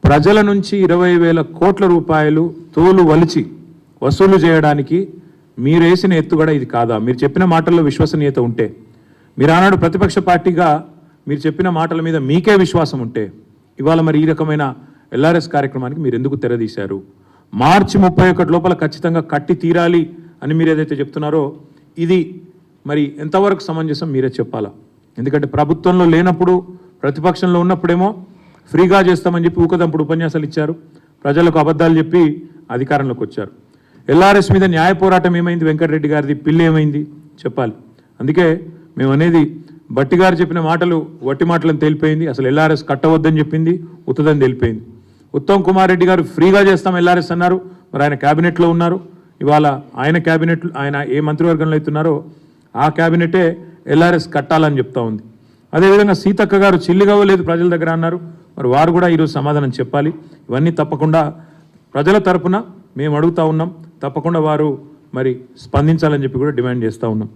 ప్రజల నుంచి 20,000 కోట్ల రూపాయలు తోలు వలిచి వసూలు చేయడానికి మీరేసిన ఎత్తుగడ ఇది కాదా? మీరు చెప్పిన మాటల్లో విశ్వసనీయత ఉంటే, మీరు ఆనాడు ప్రతిపక్ష పార్టీగా మీరు చెప్పిన మాటల మీద మీకే విశ్వాసం ఉంటే, ఇవాళ మరి ఈ రకమైన ఎల్ఆర్ఎస్ కార్యక్రమానికి మీరు ఎందుకు తెరదీశారు? మార్చి 31 లోపల ఖచ్చితంగా కట్టి తీరాలి అని మీరు ఏదైతే చెప్తున్నారో ఇది మరి ఎంతవరకు సమంజసం మీరే చెప్పాలా. ఎందుకంటే ప్రభుత్వంలో లేనప్పుడు, ప్రతిపక్షంలో ఉన్నప్పుడేమో ఫ్రీగా చేస్తామని చెప్పి ఊకదంపుడు ఉపన్యాసాలు ఇచ్చారు, ప్రజలకు అబద్ధాలు చెప్పి అధికారంలోకి వచ్చారు. ఎల్ఆర్ఎస్ మీద న్యాయ పోరాటం ఏమైంది? వెంకటరెడ్డి గారిది పిల్లి ఏమైంది చెప్పాలి. అందుకే మేము అనేది బట్టి గారు చెప్పిన మాటలు వట్టి మాటలను తేలిపోయింది. అసలు ఎల్ఆర్ఎస్ కట్టవద్దని చెప్పింది ఉత్తదని తేలిపోయింది. ఉత్తమ్ కుమార్ రెడ్డి గారు ఫ్రీగా చేస్తాం ఎల్ఆర్ఎస్ అన్నారు, మరి ఆయన క్యాబినెట్లో ఉన్నారు. ఇవాళ ఆయన క్యాబినెట్, ఆయన ఏ మంత్రివర్గంలో అవుతున్నారో ఆ క్యాబినెటే ఎల్ఆర్ఎస్ కట్టాలని చెప్తా ఉంది. అదేవిధంగా సీతక్క గారు చిల్లిగవ్వలేదు ప్రజల దగ్గర అన్నారు, మరి వారు కూడా ఈరోజు సమాధానం చెప్పాలి. ఇవన్నీ తప్పకుండా ప్రజల తరపున మేము అడుగుతా ఉన్నాం, తప్పకుండా వారు మరి స్పందించాలని చెప్పి కూడా డిమాండ్ చేస్తూ ఉన్నాం.